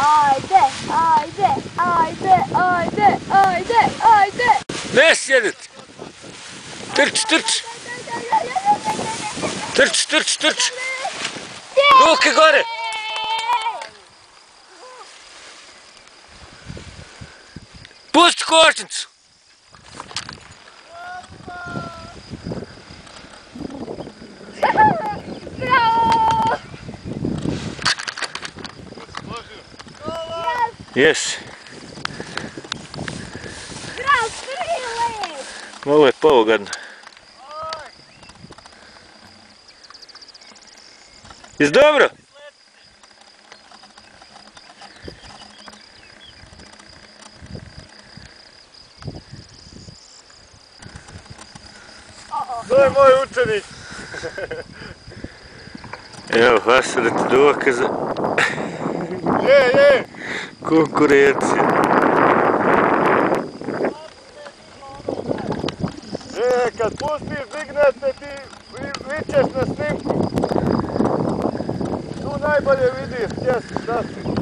Ajde, ajde, ajde, ajde, ajde, ajde. Ne sjediti? Trč, trč. Trč, trč, trč. Ruke gore. Pusti kočnicu. Bravo! Jes. Bravo, Krile! Ovo je pougadno. Jesi dobro? To je moj učenik. Evo, Vasilita dokaza Je. konkurencije. Kad pustiš dignete ti vičeš na snimku. Tu najbolje vidiš gdje si, šta si.